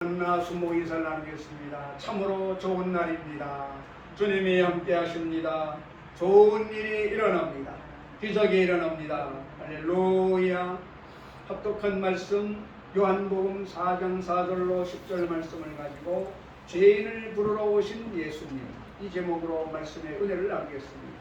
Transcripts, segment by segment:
만나 수목 인사를 나누겠습니다. 참으로 좋은 날입니다. 주님이 함께 하십니다. 좋은 일이 일어납니다. 기적이 일어납니다. 할렐루야. 합독한 말씀 요한복음 4장 4절로 10절 말씀을 가지고 죄인을 부르러 오신 예수님, 이 제목으로 말씀의 은혜를 나누겠습니다.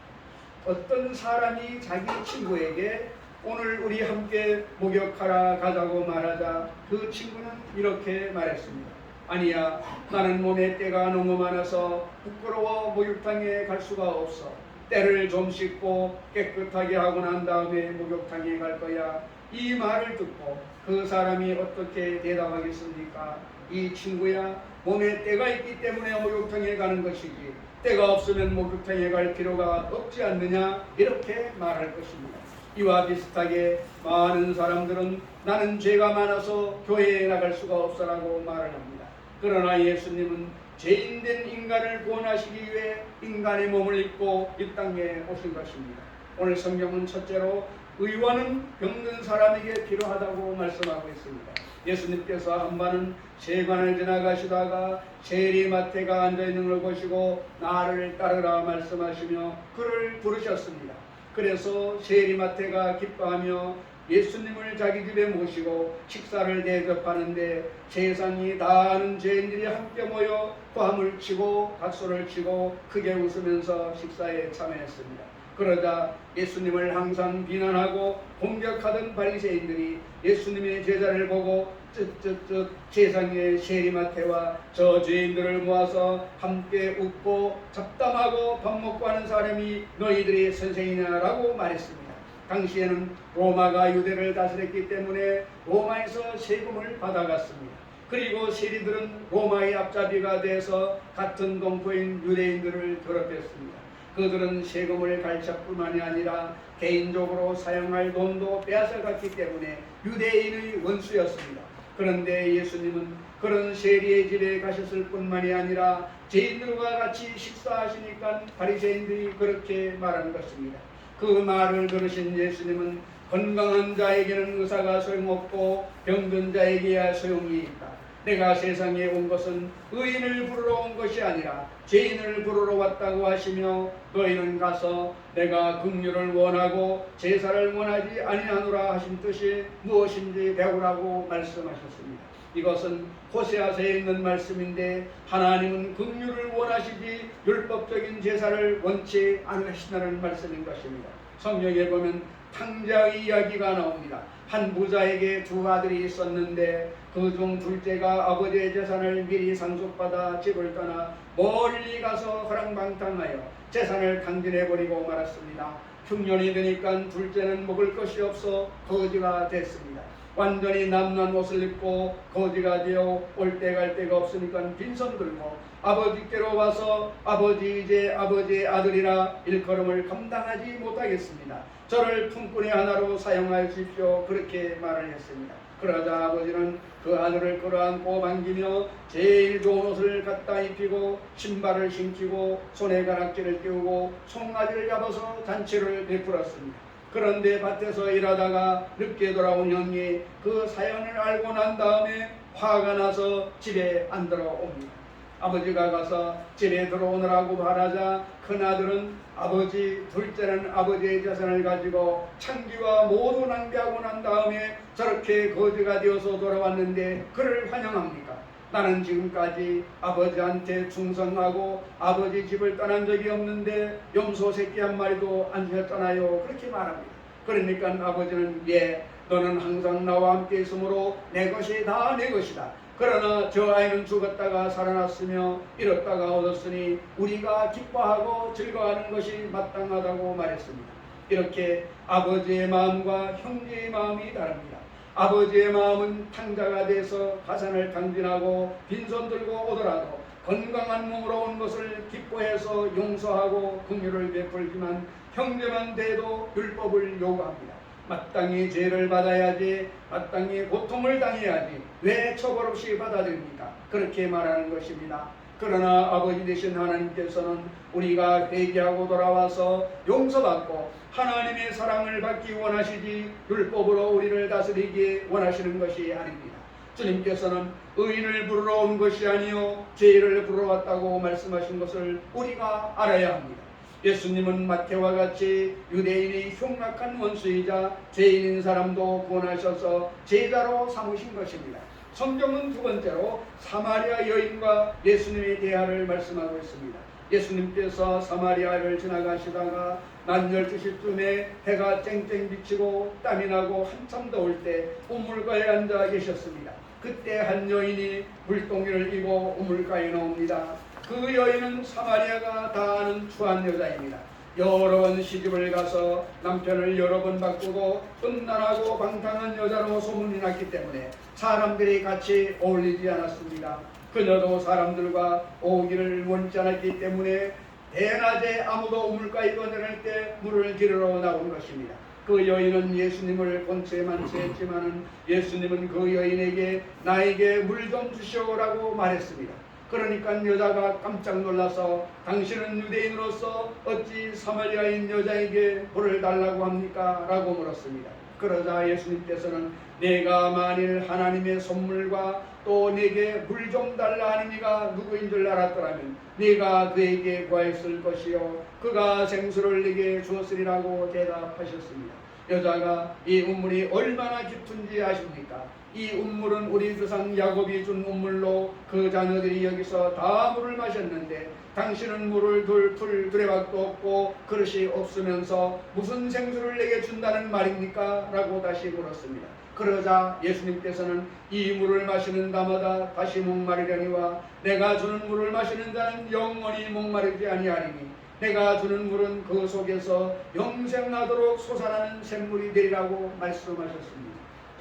어떤 사람이 자기 친구에게 오늘 우리 함께 목욕하러 가자고 말하자 그 친구는 이렇게 말했습니다. 아니야, 나는 몸에 때가 너무 많아서 부끄러워 목욕탕에 갈 수가 없어. 때를 좀 씻고 깨끗하게 하고 난 다음에 목욕탕에 갈 거야. 이 말을 듣고 그 사람이 어떻게 대답하겠습니까? 이 친구야, 몸에 때가 있기 때문에 목욕탕에 가는 것이지 때가 없으면 목욕탕에 갈 필요가 없지 않느냐, 이렇게 말할 것입니다. 이와 비슷하게 많은 사람들은 나는 죄가 많아서 교회에 나갈 수가 없어라고 말을 합니다. 그러나 예수님은 죄인된 인간을 구원하시기 위해 인간의 몸을 입고 이 땅에 오신 것입니다. 오늘 성경은 첫째로 의원은 병든 사람에게 필요하다고 말씀하고 있습니다. 예수님께서 한 번은 세관을 지나가시다가 세리마태가 앉아있는 걸 보시고 나를 따르라 말씀하시며 그를 부르셨습니다. 그래서 세리마태가 기뻐하며 예수님을 자기 집에 모시고 식사를 대접하는데 세상이 다 아는 죄인들이 함께 모여 고함을 치고 박수를 치고 크게 웃으면서 식사에 참여했습니다. 그러자 예수님을 항상 비난하고 공격하던 바리새인들이 예수님의 제자를 보고 쯧쯧쯧 세상의 세리마태와 저 죄인들을 모아서 함께 웃고 잡담하고 밥 먹고 하는 사람이 너희들의 선생이냐라고 말했습니다. 당시에는 로마가 유대를 다스렸기 때문에 로마에서 세금을 받아갔습니다. 그리고 세리들은 로마의 앞잡이가 돼서 같은 동포인 유대인들을 괴롭혔습니다. 그들은 세금을 갈착뿐만이 아니라 개인적으로 사용할 돈도 빼앗아갔기 때문에 유대인의 원수였습니다. 그런데 예수님은 그런 세리의 집에 가셨을 뿐만이 아니라 죄인들과 같이 식사하시니까 바리새인들이 그렇게 말하는 것입니다. 그 말을 들으신 예수님은 건강한 자에게는 의사가 소용없고 병든 자에게야 소용이 있다. 내가 세상에 온 것은 의인을 부르러 온 것이 아니라 죄인을 부르러 왔다고 하시며 너희는 가서 내가 긍휼을 원하고 제사를 원하지 아니하노라 하신 뜻이 무엇인지 배우라고 말씀하셨습니다. 이것은 호세아서에 있는 말씀인데 하나님은 긍휼을 원하시지 율법적인 제사를 원치 않으신다는 말씀인 것입니다. 성경에 보면 탕자의 이야기가 나옵니다. 한 부자에게 두 아들이 있었는데 그중 둘째가 아버지의 재산을 미리 상속받아 집을 떠나 멀리 가서 허랑방탕하여 재산을 강진해버리고 말았습니다. 흉년이 되니까 둘째는 먹을 것이 없어 거지가 됐습니다. 완전히 남난 옷을 입고 거지가 되어 올 때 갈 데가 없으니까 빈손 들고 아버지께로 와서 아버지, 이제 아버지의 아들이라 일컬음을 감당하지 못하겠습니다. 저를 품꾼의 하나로 사용하여 주십시오. 그렇게 말을 했습니다. 그러자 아버지는 그 아들을 끌어안고 반기며 제일 좋은 옷을 갖다 입히고 신발을 신기고 손에 가락지를 띄우고 송아지를 잡아서 잔치를 베풀었습니다. 그런데 밭에서 일하다가 늦게 돌아온 형이 그 사연을 알고 난 다음에 화가 나서 집에 안 들어옵니다. 아버지가 가서 집에 들어오느라고 바라자 큰아들은 아버지, 둘째는 아버지의 재산을 가지고 창기와 모두 낭비하고 난 다음에 저렇게 거지가 되어서 돌아왔는데 그를 환영합니까? 나는 지금까지 아버지한테 충성하고 아버지 집을 떠난 적이 없는데 염소 새끼 한 마리도 안 주셨잖아요. 그렇게 말합니다. 그러니까 아버지는 예, 너는 항상 나와 함께 있으므로 내 것이 다 내 것이다. 그러나 저 아이는 죽었다가 살아났으며 잃었다가 얻었으니 우리가 기뻐하고 즐거워하는 것이 마땅하다고 말했습니다. 이렇게 아버지의 마음과 형제의 마음이 다릅니다. 아버지의 마음은 탕자가 돼서 가산을 강진하고 빈손 들고 오더라도 건강한 몸으로 온 것을 기뻐해서 용서하고 긍휼을 베풀지만 형제만 돼도 율법을 요구합니다. 마땅히 죄를 받아야지, 마땅히 고통을 당해야지 왜 처벌 없이 받아들입니까? 그렇게 말하는 것입니다. 그러나 아버지 되신 하나님께서는 우리가 회개하고 돌아와서 용서받고 하나님의 사랑을 받기 원하시지 율법으로 우리를 다스리기 원하시는 것이 아닙니다. 주님께서는 의인을 부르러 온 것이 아니요 죄를 부르러 왔다고 말씀하신 것을 우리가 알아야 합니다. 예수님은 마태와 같이 유대인의 흉악한 원수이자 죄인인 사람도 구원하셔서 제자로 삼으신 것입니다. 성경은 두 번째로 사마리아 여인과 예수님의 대화를 말씀하고 있습니다. 예수님께서 사마리아를 지나가시다가 낮 12시쯤에 해가 쨍쨍 비치고 땀이 나고 한참 더울 때 우물가에 앉아 계셨습니다. 그때 한 여인이 물동이를 이고 우물가에 나옵니다. 그 여인은 사마리아가 다 아는 추한 여자입니다. 여러 번 시집을 가서 남편을 여러 번 바꾸고 음란하고 방탕한 여자로 소문이 났기 때문에 사람들이 같이 어울리지 않았습니다. 그녀도 사람들과 오기를 원치 않았기 때문에 대낮에 아무도 우물가에 건너갈 때 물을 기르러 나온 것입니다. 그 여인은 예수님을 본체 만취했지만은 예수님은 그 여인에게 나에게 물 좀 주시오라고 말했습니다. 그러니까 여자가 깜짝 놀라서 당신은 유대인으로서 어찌 사마리아인 여자에게 물을 달라고 합니까? 라고 물었습니다. 그러자 예수님께서는 내가 만일 하나님의 선물과 또 내게 물 좀 달라 하는 이가 누구인 줄 알았더라면 네가 그에게 구하였을 것이요 그가 생수를 네게 주었으리라고 대답하셨습니다. 여자가 이 우물이 얼마나 깊은지 아십니까? 이 우물은 우리 조상 야곱이 준 우물로 그 자녀들이 여기서 다 물을 마셨는데 당신은 물을 둘 두레박도 없고 그릇이 없으면서 무슨 생수를 내게 준다는 말입니까? 라고 다시 물었습니다. 그러자 예수님께서는 이 물을 마시는 자마다 다시 목마르려니와 내가 주는 물을 마시는 자는 영원히 목마르지 아니하리니 내가 주는 물은 그 속에서 영생하도록 솟아나는 샘물이 되리라고 말씀하셨습니다.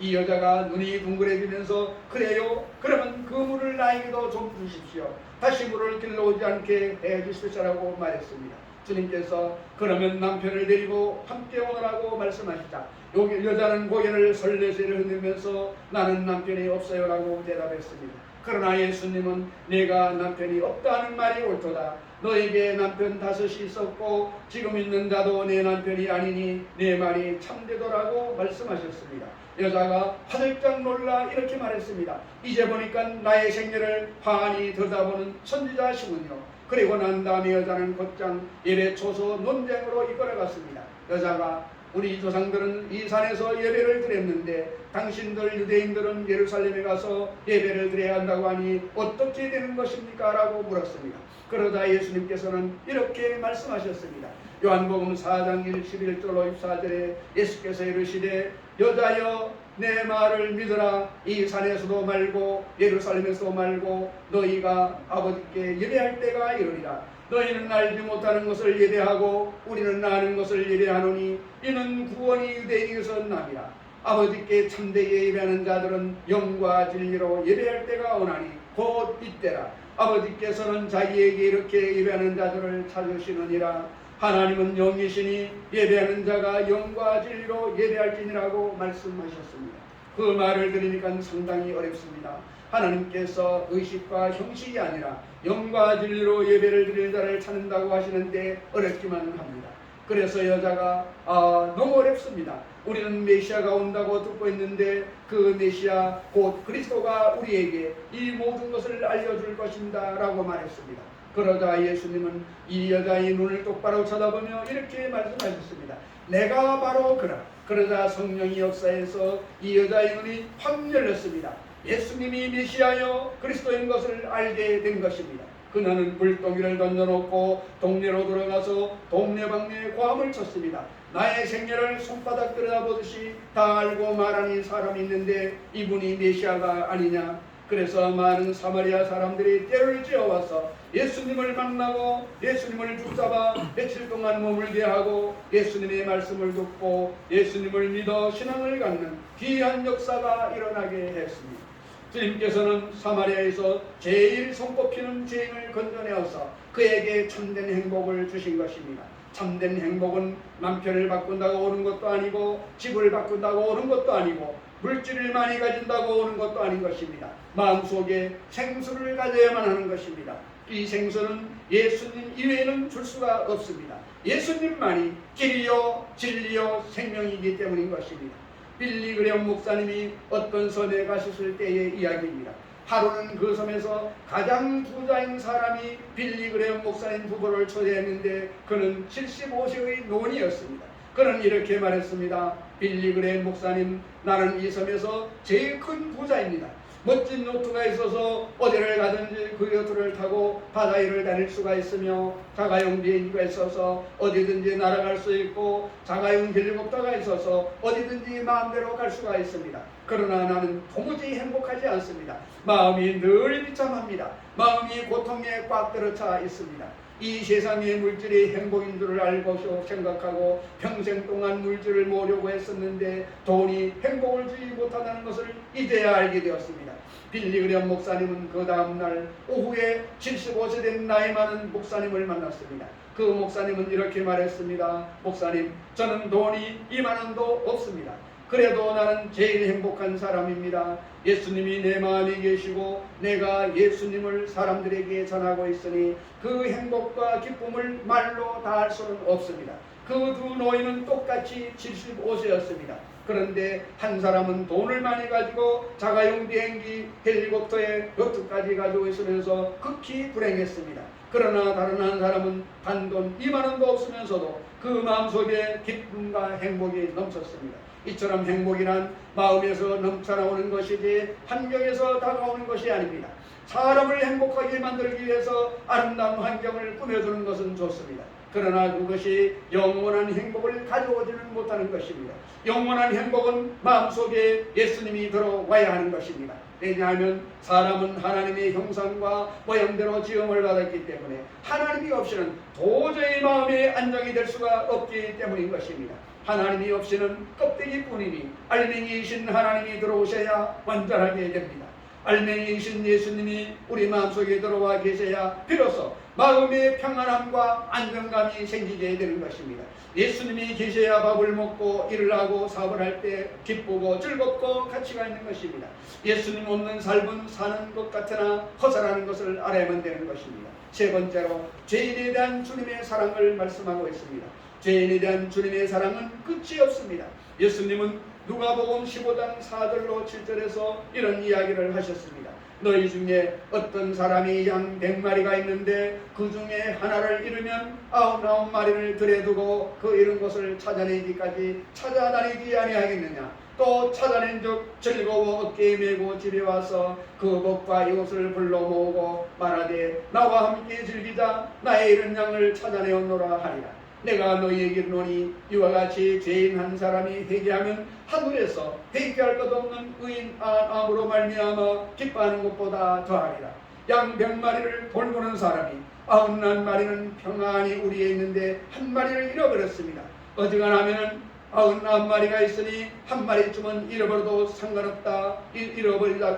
이 여자가 눈이 둥그레지면서 그래요? 그러면 그 물을 나에게도 좀 주십시오. 다시 물을 길러오지 않게 해주십시오라고 말했습니다. 주님께서 그러면 남편을 데리고 함께 오너라고 말씀하시자 여자는 고개를 설레설레 흔들면서 나는 남편이 없어요라고 대답했습니다. 그러나 예수님은 내가 남편이 없다는 말이 옳도다. 너에게 남편 5이 있었고 지금 있는 자도 내 남편이 아니니 내 말이 참되더라고 말씀하셨습니다. 여자가 화들짝 놀라 이렇게 말했습니다. 이제 보니까 나의 생애를 환히 들여다보는 선지자시군요. 그리고 난 다음에 여자는 곧장 예배 초소 논쟁으로 이끌어갔습니다. 여자가 우리 조상들은 이 산에서 예배를 드렸는데 당신들 유대인들은 예루살렘에 가서 예배를 드려야 한다고 하니 어떻게 되는 것입니까? 라고 물었습니다. 그러자 예수님께서는 이렇게 말씀하셨습니다. 요한복음 4장 11절로 14절에 예수께서 이르시되 여자여 내 말을 믿으라. 이 산에서도 말고 예루살렘에서도 말고 너희가 아버지께 예배할 때가 이르리라. 너희는 알지 못하는 것을 예배하고 우리는 아는 것을 예배하노니 이는 구원이 유대인에서 남이라. 아버지께 참되게 예배하는 자들은 영과 진리로 예배할 때가 오나니 곧 이때라. 아버지께서는 자기에게 이렇게 예배하는 자들을 찾으시느니라. 하나님은 영이시니 예배하는 자가 영과 진리로 예배할지니라고 말씀하셨습니다. 그 말을 들으니까 상당히 어렵습니다. 하나님께서 의식과 형식이 아니라 영과 진리로 예배를 드리는 자를 찾는다고 하시는데 어렵기만 합니다. 그래서 여자가 너무 어렵습니다. 우리는 메시아가 온다고 듣고 있는데 그 메시아 곧 그리스도가 우리에게 이 모든 것을 알려줄 것입니다 라고 말했습니다. 그러자 예수님은 이 여자의 눈을 똑바로 쳐다보며 이렇게 말씀하셨습니다. 내가 바로 그라. 그러자 성령이 역사해서 이 여자의 눈이 확 열렸습니다. 예수님이 메시아여 그리스도인 것을 알게 된 것입니다. 그녀는 물동이를 던져놓고 동네로 들어가서 동네방네 고함을 쳤습니다. 나의 생애를 손바닥 들여다보듯이 다 알고 말하는 사람이 있는데 이분이 메시아가 아니냐. 그래서 많은 사마리아 사람들이 떼를 지어와서 예수님을 만나고 예수님을 붙잡아 며칠 동안 머물게 하고 예수님의 말씀을 듣고 예수님을 믿어 신앙을 갖는 귀한 역사가 일어나게 했습니다. 주님께서는 사마리아에서 제일 손꼽히는 죄인을 건져내어서 그에게 참된 행복을 주신 것입니다. 참된 행복은 남편을 바꾼다고 오는 것도 아니고 집을 바꾼다고 오는 것도 아니고 물질을 많이 가진다고 오는 것도 아닌 것입니다. 마음속에 생수를 가져야만 하는 것입니다. 이 생수는 예수님 이외에는 줄 수가 없습니다. 예수님만이 길이요 진리요 생명이기 때문인 것입니다. 빌리그레엄 목사님이 어떤 섬에 가셨을 때의 이야기입니다. 하루는 그 섬에서 가장 부자인 사람이 빌리그레엄 목사님 부부를 초대했는데 그는 75세의 노인이었습니다. 그는 이렇게 말했습니다. 빌리그레엄 목사님, 나는 이 섬에서 제일 큰 부자입니다. 멋진 요트가 있어서 어디를 가든지 그 요트를 타고 바다 위를 다닐 수가 있으며, 자가용 비행기가 있어서 어디든지 날아갈 수 있고, 자가용 헬리콥터가 있어서 어디든지 마음대로 갈 수가 있습니다. 그러나 나는 도무지 행복하지 않습니다. 마음이 늘 비참합니다. 마음이 고통에 꽉 들어차 있습니다. 이 세상의 물질이 행복인 줄을 알고 생각하고 평생 동안 물질을 모으려고 했었는데 돈이 행복을 주지 못한다는 것을 이제야 알게 되었습니다. 빌리그레엄 목사님은 그 다음날 오후에 75세 된 나이 많은 목사님을 만났습니다. 그 목사님은 이렇게 말했습니다. 목사님, 저는 돈이 2만 원도 없습니다. 그래도 나는 제일 행복한 사람입니다. 예수님이 내 마음에 계시고 내가 예수님을 사람들에게 전하고 있으니 그 행복과 기쁨을 말로 다 할 수는 없습니다. 그 두 노인은 똑같이 75세였습니다. 그런데 한 사람은 돈을 많이 가지고 자가용 비행기, 헬리콥터에 요트까지 가지고 있으면서 극히 불행했습니다. 그러나 다른 한 사람은 단돈 2만 원도 없으면서도 그 마음속에 기쁨과 행복이 넘쳤습니다. 이처럼 행복이란 마음에서 넘쳐나오는 것이지 환경에서 다가오는 것이 아닙니다. 사람을 행복하게 만들기 위해서 아름다운 환경을 꾸며주는 것은 좋습니다. 그러나 그것이 영원한 행복을 가져오지는 못하는 것입니다. 영원한 행복은 마음속에 예수님이 들어와야 하는 것입니다. 왜냐하면 사람은 하나님의 형상과 모양대로 지음을 받았기 때문에 하나님이 없이는 도저히 마음의 안정이 될 수가 없기 때문인 것입니다. 하나님이 없이는 껍데기뿐이니 알맹이이신 하나님이 들어오셔야 완전하게 됩니다. 알맹이이신 예수님이 우리 마음속에 들어와 계셔야 비로소 마음의 평안함과 안정감이 생기게 되는 것입니다. 예수님이 계셔야 밥을 먹고 일을 하고 사업을 할 때 기쁘고 즐겁고 가치가 있는 것입니다. 예수님 없는 삶은 사는 것 같으나 허사라는 것을 알아야만 되는 것입니다. 세 번째로 죄인에 대한 주님의 사랑을 말씀하고 있습니다. 죄인에 대한 주님의 사랑은 끝이 없습니다. 예수님은 누가복음 15장 4절로 7절에서 이런 이야기를 하셨습니다. 너희 중에 어떤 사람이 양 100마리가 있는데 그 중에 하나를 잃으면 99마리를 들여두고 그 잃은 것을 찾아내기까지 찾아다니지 아니하겠느냐. 또 찾아낸 즉 즐거워 어깨에 메고 집에 와서 그 벗과 이옷을 불러 모으고 말하되 나와 함께 즐기자. 나의 잃은 양을 찾아내었노라 하리라. 내가 너희에게 이르노니 이와 같이 죄인 한 사람이 회개하면 하늘에서 회개할 것 없는 의인 아브로 말미암아 기뻐하는 것보다 더하리라. 양 100마리를 돌보는 사람이 99마리는 평안히 우리에 있는데 한 마리를 잃어버렸습니다. 어지간하면 99마리가 있으니 한 마리쯤은 잃어버려도 상관없다.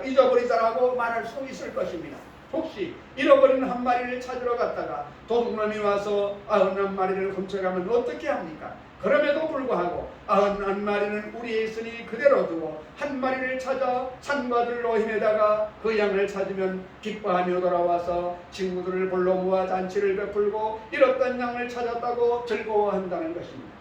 잊어버리자라고 말할 수 있을 것입니다. 혹시 잃어버린 한 마리를 찾으러 갔다가 도둑놈이 와서 99마리를 훔쳐가면 어떻게 합니까? 그럼에도 불구하고 99마리는 우리에 있으니 그대로 두고 한 마리를 찾아 산과 들로 헤매다가 그 양을 찾으면 기뻐하며 돌아와서 친구들을 불러 모아 잔치를 베풀고 잃었던 양을 찾았다고 즐거워한다는 것입니다.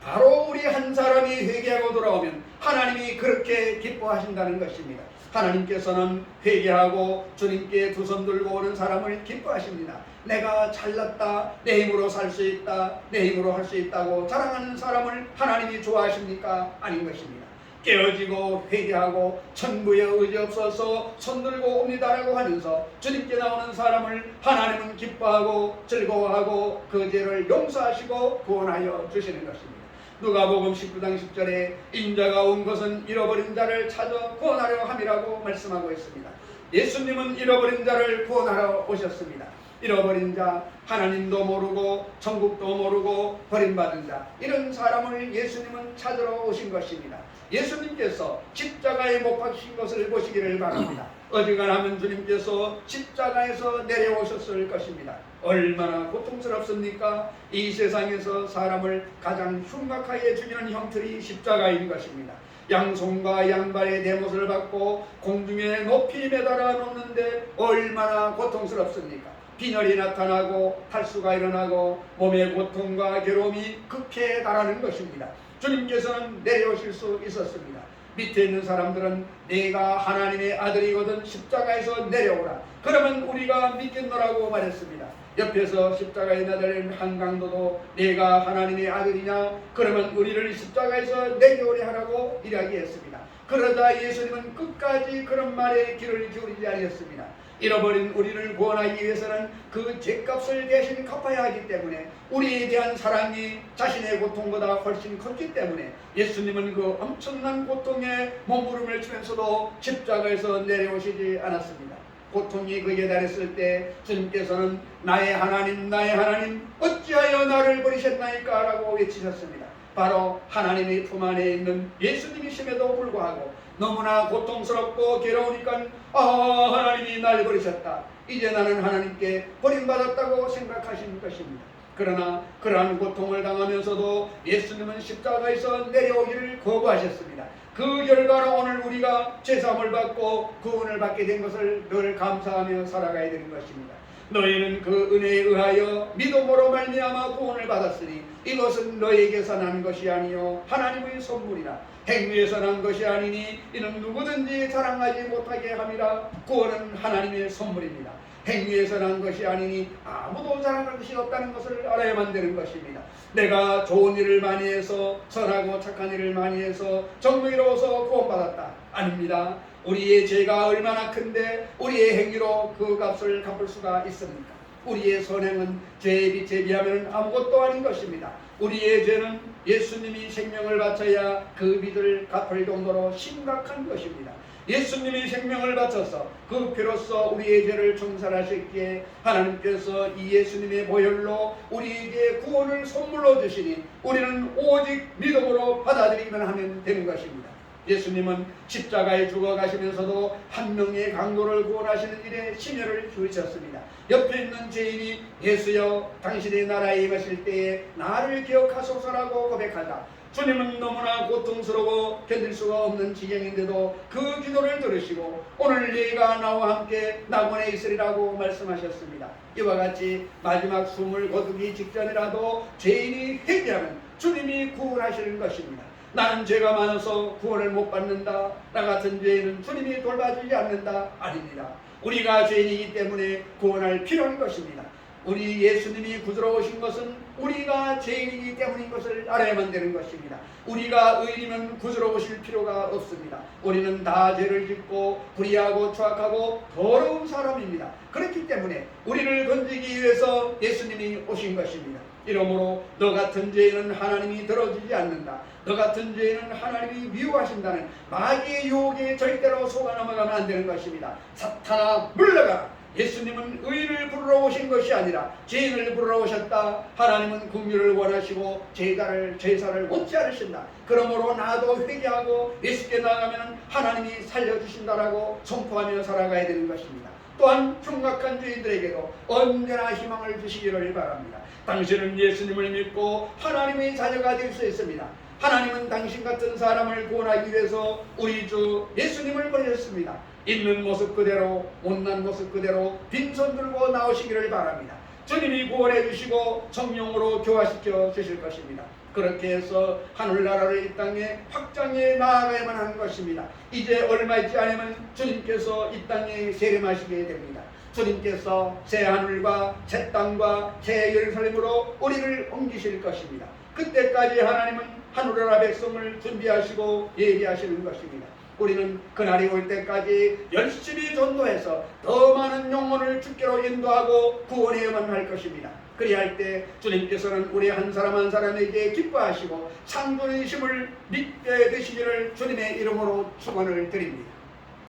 바로 우리 한 사람이 회개하고 돌아오면 하나님이 그렇게 기뻐하신다는 것입니다. 하나님께서는 회개하고 주님께 두 손 들고 오는 사람을 기뻐하십니다. 내가 잘났다, 내 힘으로 살 수 있다, 내 힘으로 할 수 있다고 자랑하는 사람을 하나님이 좋아하십니까? 아닌 것입니다. 깨어지고 회개하고 천부에 의지 없어서 손 들고 옵니다라고 하면서 주님께 나오는 사람을 하나님은 기뻐하고 즐거워하고 그 죄를 용서하시고 구원하여 주시는 것입니다. 누가복음 19장 10절에 인자가 온 것은 잃어버린 자를 찾아 구원하려 함이라고 말씀하고 있습니다. 예수님은 잃어버린 자를 구원하러 오셨습니다. 잃어버린 자, 하나님도 모르고 천국도 모르고 버림받은 자, 이런 사람을 예수님은 찾으러 오신 것입니다. 예수님께서 십자가에 못 박히신 것을 보시기를 바랍니다. 어지간하면 주님께서 십자가에서 내려오셨을 것입니다. 얼마나 고통스럽습니까? 이 세상에서 사람을 가장 흉악하게 죽이는 형틀이 십자가인 것입니다. 양손과 양발의 대못을 받고 공중에 높이 매달아 놓는데 얼마나 고통스럽습니까? 빈혈이 나타나고 탈수가 일어나고 몸의 고통과 괴로움이 극해에 달하는 것입니다. 주님께서는 내려오실 수 있었습니다. 밑에 있는 사람들은 내가 하나님의 아들이거든 십자가에서 내려오라, 그러면 우리가 믿겠노라고 말했습니다. 옆에서 십자가에 나달린 한강도도 내가 하나님의 아들이냐, 그러면 우리를 십자가에서 내려오게 하라고 이야기했습니다. 그러자 예수님은 끝까지 그런 말에 귀를 기울이지 아니했습니다. 잃어버린 우리를 구원하기 위해서는 그 죄값을 대신 갚아야 하기 때문에, 우리에 대한 사랑이 자신의 고통보다 훨씬 컸기 때문에 예수님은 그 엄청난 고통에 몸부림을 치면서도 십자가에서 내려오시지 않았습니다. 고통이 극에 달했을 때 주님께서는 나의 하나님 나의 하나님 어찌하여 나를 버리셨나이까 라고 외치셨습니다. 바로 하나님의 품 안에 있는 예수님이심에도 불구하고 너무나 고통스럽고 괴로우니까 하나님이 나를 버리셨다, 이제 나는 하나님께 버림받았다고 생각하신 것입니다. 그러나 그러한 고통을 당하면서도 예수님은 십자가에서 내려오기를 거부하셨습니다. 그 결과로 오늘 우리가 죄사함을 받고 구원을 받게 된 것을 늘 감사하며 살아가야 되는 것입니다. 너희는 그 은혜에 의하여 믿음으로 말미암아 구원을 받았으니 이것은 너희에게서 난 것이 아니요 하나님의 선물이라. 행위에서 난 것이 아니니 이는 누구든지 자랑하지 못하게 함이라. 구원은 하나님의 선물입니다. 행위에서 난 것이 아니니 아무도 자랑할 것이 없다는 것을 알아야만 되는 것입니다. 내가 좋은 일을 많이 해서, 선하고 착한 일을 많이 해서 정의로워서 구원받았다, 아닙니다. 우리의 죄가 얼마나 큰데 우리의 행위로 그 값을 갚을 수가 있습니까? 우리의 선행은 죄에 비하면 아무것도 아닌 것입니다. 우리의 죄는 예수님이 생명을 바쳐야 그 빚을 갚을 정도로 심각한 것입니다. 예수님이 생명을 바쳐서 그 피로써 우리의 죄를 청산하셨기에 하나님께서 이 예수님의 보혈로 우리에게 구원을 선물로 주시니 우리는 오직 믿음으로 받아들이기만 하면 되는 것입니다. 예수님은 십자가에 죽어가시면서도 한 명의 강도를 구원하시는 일에 심혈을 기울이셨습니다. 옆에 있는 죄인이 예수여 당신의 나라에 임하실 때에 나를 기억하소서라고 고백하자 주님은 너무나 고통스러워 견딜 수가 없는 지경인데도 그 기도를 들으시고 오늘 네가 나와 함께 낙원에 있으리라고 말씀하셨습니다. 이와 같이 마지막 숨을 거두기 직전이라도 죄인이 회개하면 주님이 구원하시는 것입니다. 나는 죄가 많아서 구원을 못 받는다, 나 같은 죄인은 주님이 돌봐주지 않는다, 아닙니다. 우리가 죄인이기 때문에 구원할 필요한 것입니다. 우리 예수님이 구주로 오신 것은 우리가 죄인이기 때문인 것을 알아야만 되는 것입니다. 우리가 의인이면 구주로 오실 필요가 없습니다. 우리는 다 죄를 짓고 불의하고 추악하고 더러운 사람입니다. 그렇기 때문에 우리를 건지기 위해서 예수님이 오신 것입니다. 이러므로 너 같은 죄인은 하나님이 들어주지 않는다, 너 같은 죄인은 하나님이 미워하신다는 마귀의 유혹에 절대로 속아 넘어가면 안 되는 것입니다. 사탄아 물러가라. 예수님은 의인을 부르러 오신 것이 아니라 죄인을 부르러 오셨다. 하나님은 긍휼을 원하시고 제사를 원치 않으신다. 그러므로 나도 회개하고 예수께 나아가면 하나님이 살려주신다라고 선포하며 살아가야 되는 것입니다. 또한 흉악한 죄인들에게도 언제나 희망을 주시기를 바랍니다. 당신은 예수님을 믿고 하나님의 자녀가 될 수 있습니다. 하나님은 당신 같은 사람을 구원하기 위해서 우리 주 예수님을 보내셨습니다. 있는 모습 그대로, 못난 모습 그대로 빈손 들고 나오시기를 바랍니다. 주님이 구원해 주시고 성령으로 교화시켜 주실 것입니다. 그렇게 해서 하늘나라를 이 땅에 확장해 나아가야만 하는 것입니다. 이제 얼마 있지 않으면 주님께서 이 땅에 세례하시게 됩니다. 주님께서 새 하늘과 새 땅과 새 예루살렘으로 우리를 옮기실 것입니다. 그때까지 하나님은 하늘나라 백성을 준비하시고 예비하시는 것입니다. 우리는 그날이 올 때까지 열심히 전도해서 더 많은 영혼을 주께로 인도하고 구원해야만 할 것입니다. 그리할 때 주님께서는 우리 한 사람 한 사람에게 기뻐하시고 상존의 힘을 믿게 되시기를 주님의 이름으로 축원을 드립니다.